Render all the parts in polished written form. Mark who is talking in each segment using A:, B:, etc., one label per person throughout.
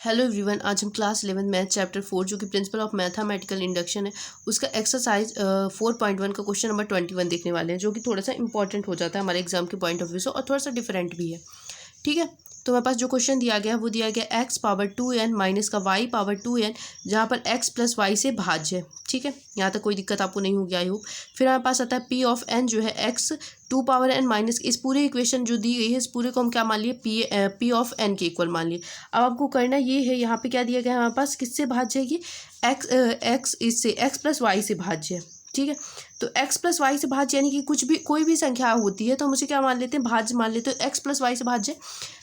A: Hello everyone, आज हम class 11 math chapter 4 जो कि प्रिंसिपल ऑफ मैथमेटिकल इंडक्शन है उसका एक्सरसाइज 4.1 का क्वेश्चन नंबर 21 देखने वाले हैं, जो कि थोड़ा सा इंपॉर्टेंट हो जाता है हमारे एग्जाम के पॉइंट ऑफ व्यू से और थोड़ा सा डिफरेंट भी है। ठीक है, तो हमारे पास जो क्वेश्चन दिया गया है वो दिया गया x पावर 2n माइनस का y पावर 2n, जहाँ पर x प्लस वाई से भाज्य है। ठीक है, यहाँ तक कोई दिक्कत आपको नहीं होगी आई होप। फिर हमारे पास आता है p ऑफ n जो है x 2 पावर n माइनस, इस पूरे इक्वेशन जो दी गई है इस पूरे को हम क्या मान लिए p ऑफ n के इक्वल मान लिए। अब आपको करना ये है, यहाँ पे क्या दिया गया है हमारे पास, किससे भाज्य है ये x इससे x प्लस वाई से भाज्य है। ठीक है, तो x प्लस वाई से भाज्य यानी कि कुछ भी कोई भी संख्या होती है तो हम उसे क्या मान लेते हैं, भाज्य मान लेते हैं। x प्लस वाई से भाज्य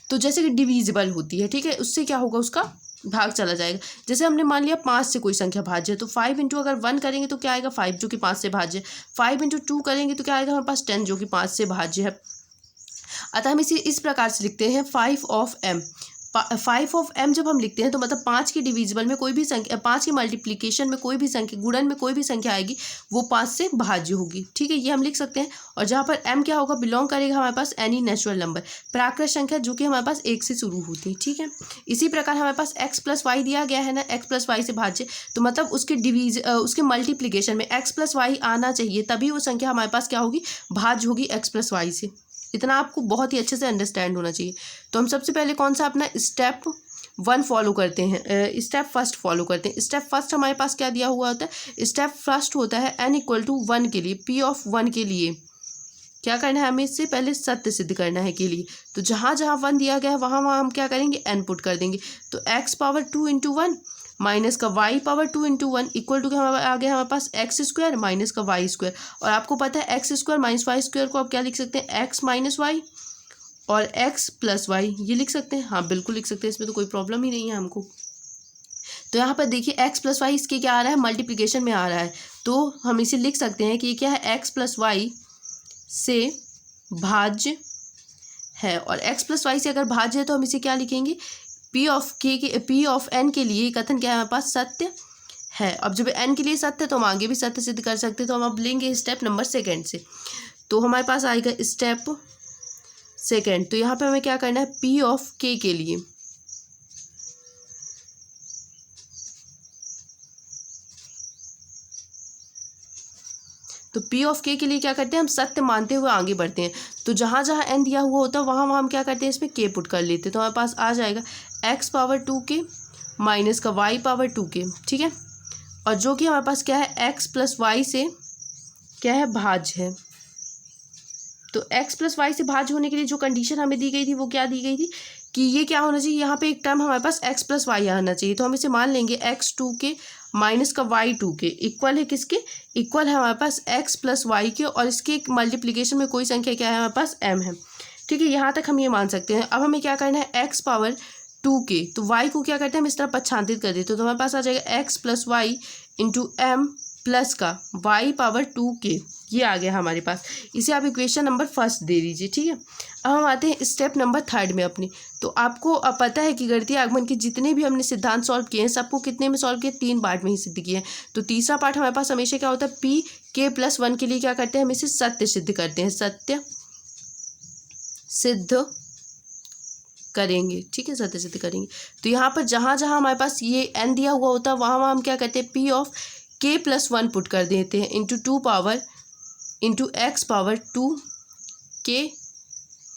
A: तो जैसे कि डिविजिबल होती है, ठीक है, उससे क्या होगा, उसका भाग चला जाएगा। जैसे हमने मान लिया 5 से कोई संख्या भाज्य है तो 5 इंटू अगर 1 करेंगे तो क्या आएगा 5 जो कि 5 से भाज्य है। 5 इंटू 2 करेंगे तो क्या आएगा हमारे पास 10 जो कि 5 से भाज्य है। अतः हम इसे इस प्रकार से लिखते हैं 5 ऑफ m। 5 ऑफ m जब हम लिखते हैं तो मतलब 5 के डिविजिबल में कोई भी संख्या, 5 के मल्टीप्लिकेशन में कोई भी संख्या, गुणन में कोई भी संख्या आएगी वो 5 से भाज्य होगी। ठीक है, ये हम लिख सकते हैं। और जहाँ पर m क्या होगा, बिलोंग करेगा हमारे पास एनी नेचुरल नंबर, प्राकृत संख्या जो कि हमारे पास 1 से शुरू होती है। ठीक है, इसी प्रकार हमारे पास x प्लस वाई दिया गया है ना, x प्लस वाई से भाज्य, तो मतलब उसके मल्टीप्लिकेशन में x प्लस वाई आना चाहिए, तभी वो संख्या हमारे पास क्या होगी, भाज्य होगी x प्लस वाई से। इतना आपको बहुत ही अच्छे से अंडरस्टैंड होना चाहिए। तो हम सबसे पहले कौन सा अपना स्टेप 1 फॉलो करते हैं, स्टेप फर्स्ट फॉलो करते हैं। स्टेप फर्स्ट हमारे पास क्या दिया हुआ होता है, स्टेप फर्स्ट होता है n इक्वल टू 1 के लिए, p ऑफ 1 के लिए क्या करना है, हमें इससे पहले सत्य सिद्ध करना है के लिए। तो जहाँ जहाँ 1 दिया गया है वहाँ वहाँ हम क्या करेंगे, n पुट कर देंगे। तो x पावर 2 इंटू 1 माइनस का y power 2 into 1 equal to क्या आ गया हमारे पास, एक्स स्क्वायर माइनस का वाई स्क्वायर। और आपको पता है x square minus y square को आप क्या लिख सकते हैं, एक्स माइनस वाई और एक्स प्लस वाई, ये लिख सकते हैं। हाँ बिल्कुल लिख सकते हैं, इसमें तो कोई प्रॉब्लम ही नहीं है हमको। तो यहाँ पर देखिए एक्स प्लस वाई इसके क्या आ रहा है, मल्टीप्लिकेशन में आ रहा है, तो हम इसे लिख सकते हैं कि ये क्या है, एक्स प्लस वाई से भाज्य है। और एक्स प्लस वाई से अगर भाज्य है तो हम इसे क्या लिखेंगे, p ऑफ n के लिए कथन क्या है हमारे पास, सत्य है। अब जब n के लिए सत्य है तो हम आगे भी सत्य सिद्ध कर सकते हैं। तो हम अब लेंगे स्टेप नंबर सेकंड से, तो हमारे पास आएगा स्टेप सेकंड। तो यहाँ पे हमें क्या करना है, p ऑफ k के लिए तो p ऑफ k के लिए क्या करते हैं, हम सत्य मानते हुए आगे बढ़ते हैं। तो जहाँ जहाँ n दिया हुआ होता है वहाँ वहाँ हम क्या करते हैं, इसमें k पुट कर लेते हैं। तो हमारे पास आ जाएगा x पावर 2k माइनस का y पावर 2k। ठीक है, और जो कि हमारे पास क्या है, x प्लस वाई से क्या है, भाज्य है। तो x प्लस वाई से भाज्य होने के लिए जो कंडीशन हमें दी गई थी वो क्या दी गई थी, कि ये क्या होना चाहिए, यहाँ पे एक टर्म हमारे पास x प्लस वाई आना चाहिए। तो हम इसे मान लेंगे x 2k माइनस का y 2k इक्वल है किसके, इक्वल है हमारे पास x प्लस वाई के, और इसके मल्टीप्लिकेशन में कोई संख्या क्या है हमारे पास, m है। ठीक है, यहाँ तक हम ये मान सकते हैं। अब हमें क्या करना है, x पावर 2k, तो y को क्या करते हैं हम इस तरह पक्षांतरित कर देते हैं। तो हमारे पास आ जाएगा x plus y into m plus का y पावर 2k, ये आ गया हमारे पास। इसे आप इक्वेशन नंबर फर्स्ट दे दीजिए। ठीक है, अब हम आते हैं स्टेप नंबर थर्ड में अपने। तो आपको अब पता है कि गणितीय आगमन के जितने भी हमने सिद्धांत सॉल्व किए हैं सबको कितने में सॉल्व किए, 3 पार्ट में ही सिद्ध किए हैं। तो तीसरा पार्ट हमारे पास हमेशा क्या होता है, p k प्लस 1 के लिए क्या करते हैं, हम इसे सत्य सिद्ध करते हैं, सत्य सिद्ध करेंगे। ठीक है, सत्य सिद्ध करेंगे। तो यहाँ पर जहाँ जहाँ हमारे पास ये n दिया हुआ होता है वहाँ वहाँ हम क्या करते हैं, p of k plus 1 put कर देते हैं into 2 power into x power 2k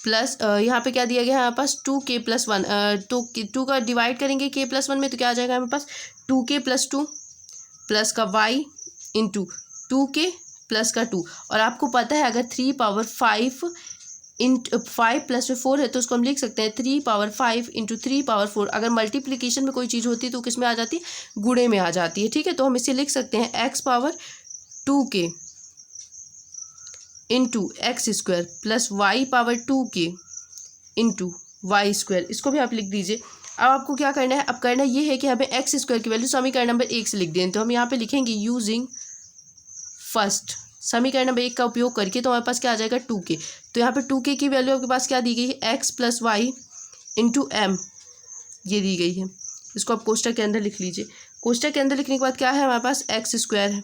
A: plus, यहाँ पे क्या दिया गया है हमारे पास, 2k प्लस 1, तो 2 का डिवाइड करेंगे k प्लस 1 में तो क्या आ जाएगा हमारे पास, 2k प्लस 2 प्लस का y इंटू 2k प्लस का 2। और आपको पता है अगर 3 पावर 5 इंटू 5 प्लस में 4 है तो उसको हम लिख सकते हैं 3 पावर 5 इंटू 3 पावर 4। अगर मल्टीप्लिकेशन में कोई चीज़ होती है तो किस में आ जाती है, गुणे में आ जाती है। ठीक है, तो हम इसे लिख सकते हैं x power 2k into x square plus y power 2k into y square, इसको भी आप लिख दीजिए। अब आपको क्या करना है, अब करना ये है कि हमें एक्स स्क्वायर की वैल्यू समीकरण नंबर 1 से लिख दें। तो हम यहाँ पे लिखेंगे यूजिंग फर्स्ट, समीकरण नंबर 1 का उपयोग करके, तो हमारे पास क्या आ जाएगा 2k। तो यहाँ पे 2k की वैल्यू आपके पास क्या दी गई है, x plus y into m, ये दी गई है। इसको आप कोष्टक के अंदर लिख लीजिए। कोष्टक के अंदर लिखने के बाद क्या है हमारे पास, एक्स स्क्वायर है।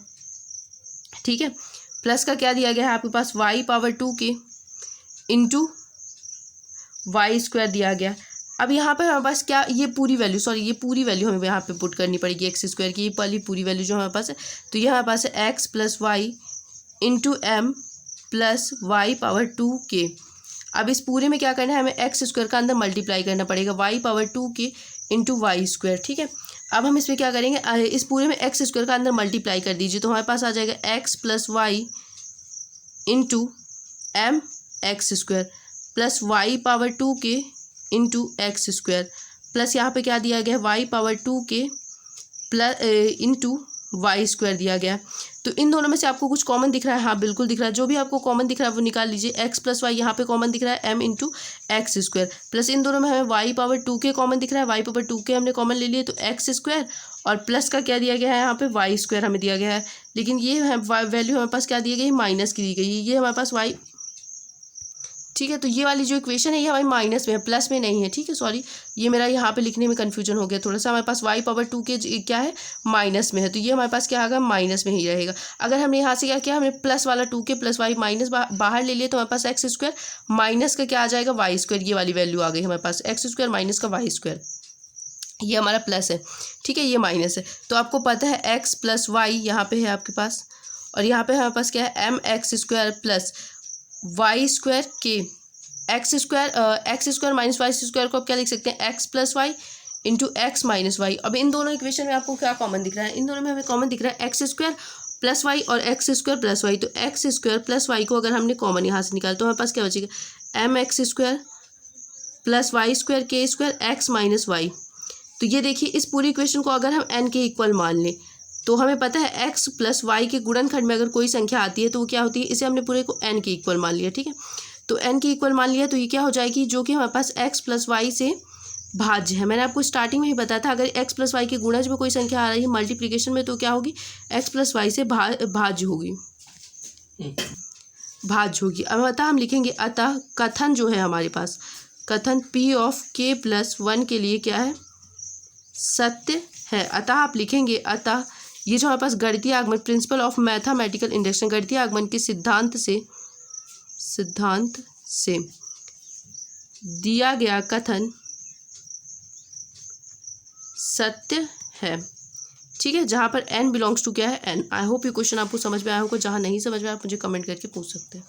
A: ठीक है, प्लस का क्या दिया गया है आपके पास, y power 2k into y square दिया गया। अब यहाँ पर हमारे पास क्या, ये पूरी वैल्यू हमें यहाँ पे पुट करनी पड़ेगी एक्स स्क्वायर की, ये वाली पूरी वैल्यू जो हमारे पास है। तो ये हमारे पास है x plus y into m plus y power 2k। अब इस पूरे में क्या करना है, हमें एक्स स्क्वायर का अंदर मल्टीप्लाई करना पड़ेगा y power 2k into y square, ठीक है। अब हम इसमें क्या करेंगे, इस पूरे में एक्स स्क्वायर का अंदर मल्टीप्लाई कर दीजिए, तो हमारे पास आ जाएगा x plus y into m x square plus y power 2k into x square plus यहाँ पे क्या दिया गया है, y power 2k plus into y square दिया गया। तो इन दोनों में से आपको कुछ कॉमन दिख रहा है, हाँ बिल्कुल दिख रहा है, जो भी आपको कॉमन दिख रहा है वो निकाल लीजिए। एक्स प्लस वाई यहाँ पे कॉमन दिख रहा है m into x square plus इन दोनों में हमें वाई पावर 2k कॉमन दिख रहा है, वाई पावर 2k हमने कॉमन ले लिए, तो एक्स स्क्वायर और प्लस का क्या दिया गया है यहाँ पे वाई स्क्वायर हमें दिया गया है। लेकिन ये वैल्यू हमारे पास क्या दी गई, माइनस की दी गई है, ये हमारे पास वाई, ठीक है। तो ये वाली जो इक्वेशन है ये हमारी माइनस में है, प्लस में नहीं है, ठीक है। सॉरी, ये मेरा यहाँ पे लिखने में कन्फ्यूजन हो गया थोड़ा सा। हमारे पास वाई पावर 2k क्या है, माइनस में है, तो ये हमारे पास क्या आएगा, माइनस में ही रहेगा। अगर हमने यहाँ से क्या किया, हमने प्लस वाला 2k प्लस वाई माइनस बाहर ले लिया, तो हमारे पास एक्स स्क्वायर माइनस का क्या आ जाएगा, वाई स्क्वायर, ये वाली वैल्यू आ गई हमारे पास, एक्स स्क्वायर माइनस का वाई स्क्वायर, ये हमारा प्लस है, ठीक है, ये माइनस है। तो आपको पता है एक्स प्लस वाई यहाँ पे है आपके पास, और यहाँ पे हमारे पास क्या है, m x square plus y square के, x square minus y square को आप क्या लिख सकते हैं, x plus y into x minus y. अब इन दोनों इक्वेशन में आपको क्या कॉमन दिख रहा है, इन दोनों में हमें कॉमन दिख रहा है एक्स स्क्वायर प्लस वाई और एक्स स्क्वायर प्लस वाई। तो एक्स स्क्वायर प्लस वाई को अगर हमने कॉमन यहाँ से निकाला तो हमारे पास क्या बचेगा, m x square plus y square के स्क्वायर एक्स माइनस वाई। तो ये देखिए, इस पूरी इक्वेशन को अगर हम एन के इक्वल मान लें तो हमें पता है एक्स प्लस वाई के गुणनखंड में अगर कोई संख्या आती है तो वो क्या होती है, इसे हमने पूरे को एन के इक्वल मान लिया, ठीक है। तो एन के इक्वल मान लिया तो ये क्या हो जाएगी, जो कि हमारे पास एक्स प्लस वाई से भाज्य है। मैंने आपको स्टार्टिंग में ही बताया था, अगर एक्स प्लस वाई के गुणज में कोई संख्या आ रही है मल्टीप्लिकेशन में तो क्या होगी, एक्स प्लस वाई से भाज्य होगी, भाज्य होगी। अब अतः हम लिखेंगे, अतः कथन जो है हमारे पास, कथन p ऑफ k प्लस 1 के लिए क्या है, सत्य है। अतः आप लिखेंगे, अतः ये जो हमारे पास गणितीय आगमन, प्रिंसिपल ऑफ मैथमेटिकल इंडक्शन, गणितीय आगमन के सिद्धांत से दिया गया कथन सत्य है, ठीक है। जहाँ पर n बिलोंग्स टू क्या है, n। आई होप ये क्वेश्चन आपको समझ में आया होगा, जहाँ नहीं समझ में आया आप मुझे कमेंट करके पूछ सकते हैं।